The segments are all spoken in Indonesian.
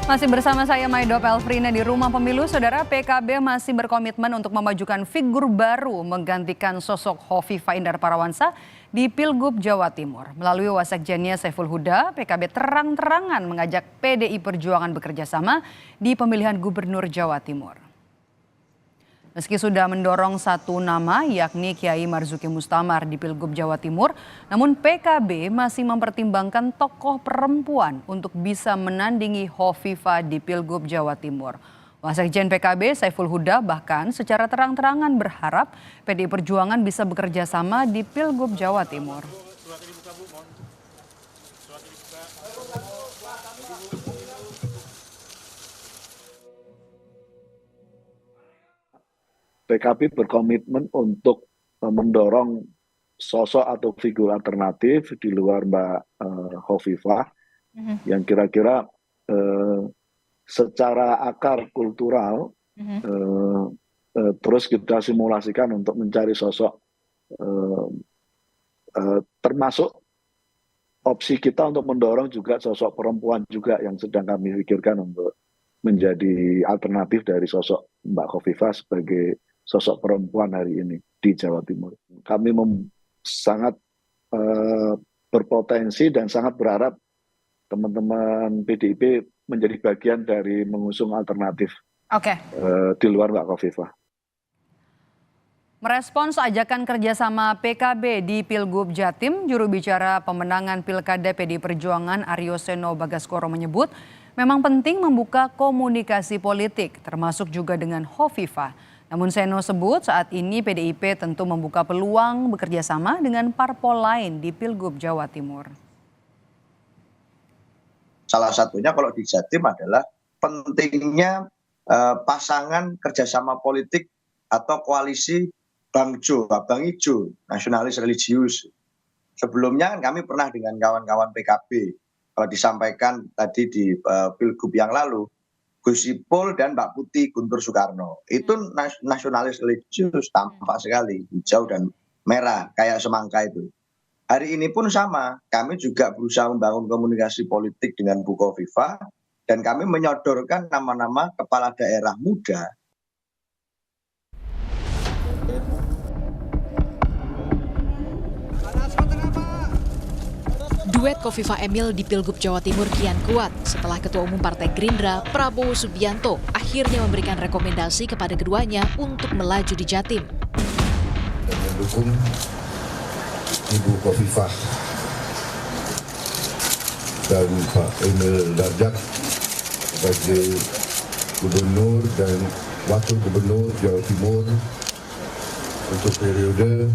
Masih bersama saya Maido Pelfrina di Rumah Pemilu, Saudara. PKB masih berkomitmen untuk memajukan figur baru menggantikan sosok Hovifah Indar Parawansa di Pilgub Jawa Timur. Melalui Wasekjennya Saiful Huda, PKB terang-terangan mengajak PDI Perjuangan bekerja sama di pemilihan Gubernur Jawa Timur. Meski sudah mendorong satu nama yakni Kiai Marzuki Mustamar di Pilgub Jawa Timur, namun PKB masih mempertimbangkan tokoh perempuan untuk bisa menandingi Hovifah di Pilgub Jawa Timur. Wasekjen PKB Saiful Huda bahkan secara terang-terangan berharap PDI Perjuangan bisa bekerja sama di Pilgub Jawa Timur. PKB berkomitmen untuk mendorong sosok atau figur alternatif di luar Mbak Hovifah yang kira-kira secara akar kultural terus kita simulasikan untuk mencari sosok termasuk opsi kita untuk mendorong juga sosok perempuan juga yang sedang kami pikirkan untuk menjadi alternatif dari sosok Mbak Hovifah sebagai sosok perempuan hari ini di Jawa Timur. Kami sangat berpotensi dan sangat berharap teman-teman PDIP menjadi bagian dari mengusung alternatif di luar Mbak Hovifah. Merespons ajakan kerjasama PKB di Pilgub Jatim, juru bicara pemenangan Pilkada PDI Perjuangan Aryo Seno Bagaskoro menyebut memang penting membuka komunikasi politik termasuk juga dengan Hovifah. Namun Seno sebut saat ini PDIP tentu membuka peluang bekerja sama dengan parpol lain di Pilgub Jawa Timur. Salah satunya kalau di Jatim adalah pentingnya pasangan kerjasama politik atau koalisi Bang Jo, Abang Ijo, nasionalis religius. Sebelumnya kan kami pernah dengan kawan-kawan PKB, kalau disampaikan tadi di Pilgub yang lalu, Gus Ipul dan Mbak Putih Guntur Soekarno. Itu nasionalis religius tampak sekali, hijau dan merah, kayak semangka itu. Hari ini pun sama, kami juga berusaha membangun komunikasi politik dengan Bu Hovifah, dan kami menyodorkan nama-nama kepala daerah muda. Duet Hovifah Emil di Pilgub Jawa Timur kian kuat setelah Ketua Umum Partai Gerindra Prabowo Subianto akhirnya memberikan rekomendasi kepada keduanya untuk melaju di Jatim. Dan mendukung Ibu Hovifah dan Pak Emil Dardak sebagai Gubernur dan Wakil Gubernur Jawa Timur untuk periode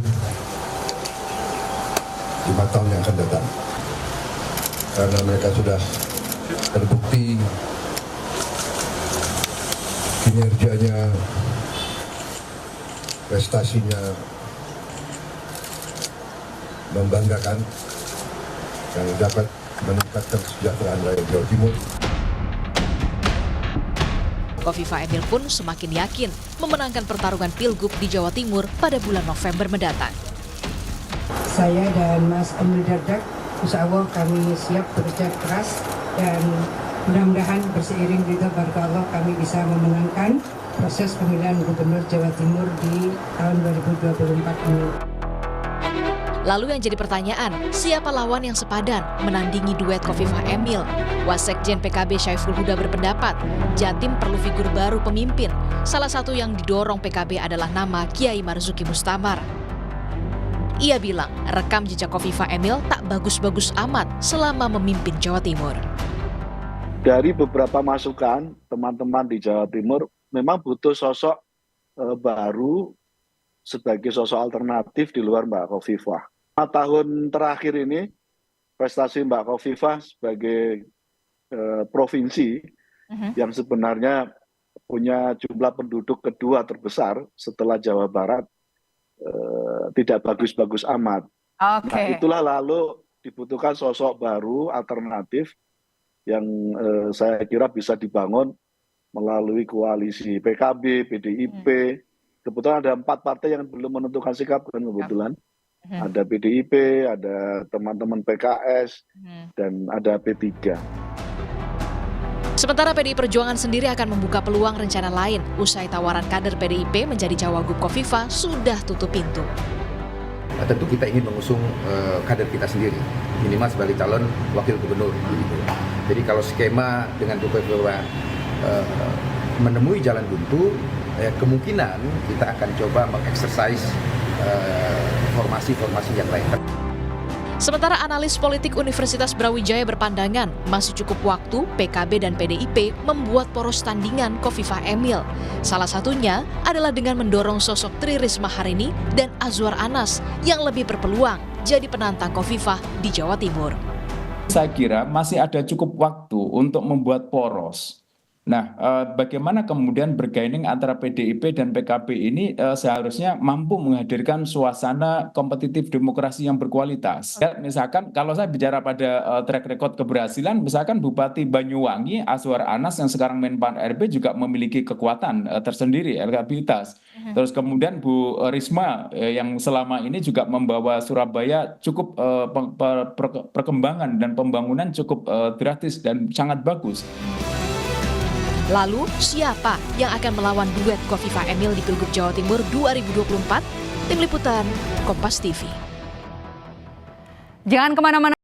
5 tahun yang akan datang. Karena mereka sudah terbukti kinerjanya, prestasinya membanggakan dan dapat meningkatkan kesejahteraan rakyat Jawa Timur. Hovifah Emil pun semakin yakin memenangkan pertarungan Pilgub di Jawa Timur pada bulan November mendatang. Saya dan Mas Emil Dardak, insya Allah kami siap bekerja keras dan mudah-mudahan berseiring juga berkat Allah kami bisa memenangkan proses pemilihan Gubernur Jawa Timur di tahun 2024 ini. Lalu yang jadi pertanyaan, siapa lawan yang sepadan menandingi duet Hovifah Emil? Wasekjen PKB Saiful Huda berpendapat, Jatim perlu figur baru pemimpin. Salah satu yang didorong PKB adalah nama Kiai Marzuki Mustamar. Ia bilang rekam jejak Hovifah Emil tak bagus-bagus amat selama memimpin Jawa Timur. Dari beberapa masukan teman-teman di Jawa Timur memang butuh sosok baru sebagai sosok alternatif di luar Mbak Hovifah. 5 tahun terakhir ini prestasi Mbak Hovifah sebagai provinsi yang sebenarnya punya jumlah penduduk kedua terbesar setelah Jawa Barat tidak bagus-bagus amat. Nah, itulah lalu dibutuhkan sosok baru alternatif yang saya kira bisa dibangun melalui koalisi PKB, PDIP. Kebetulan ada 4 partai yang belum menentukan sikap kan kebetulan. Ada PDIP, ada teman-teman PKS, dan ada P3. Sementara PDI Perjuangan sendiri akan membuka peluang rencana lain usai tawaran kader PDIP menjadi cawagup Khofifah sudah tutup pintu. Tentu kita ingin mengusung kader kita sendiri, minimal sebagai calon wakil gubernur. Gitu. Jadi kalau skema dengan Khofifah menemui jalan buntu, kemungkinan kita akan coba mengeksersis formasi-formasi yang lain. Sementara analis politik Universitas Brawijaya berpandangan masih cukup waktu PKB dan PDIP membuat poros tandingan Khofifah Emil. Salah satunya adalah dengan mendorong sosok Tri Risma hari ini dan Azwar Anas yang lebih berpeluang jadi penantang Khofifah di Jawa Timur. Saya kira masih ada cukup waktu untuk membuat poros. Nah, bagaimana kemudian bergaining antara PDIP dan PKB ini seharusnya mampu menghadirkan suasana kompetitif demokrasi yang berkualitas. Ya, misalkan kalau saya bicara pada track record keberhasilan, misalkan Bupati Banyuwangi Azwar Anas yang sekarang Menpan RB juga memiliki kekuatan tersendiri, elektabilitas. Terus kemudian Bu Risma yang selama ini juga membawa Surabaya cukup perkembangan dan pembangunan cukup drastis dan sangat bagus. Lalu, siapa yang akan melawan duet Khofifah Emil di Pilgub Jawa Timur 2024? Tim Liputan, Kompas TV. Jangan kemana-mana.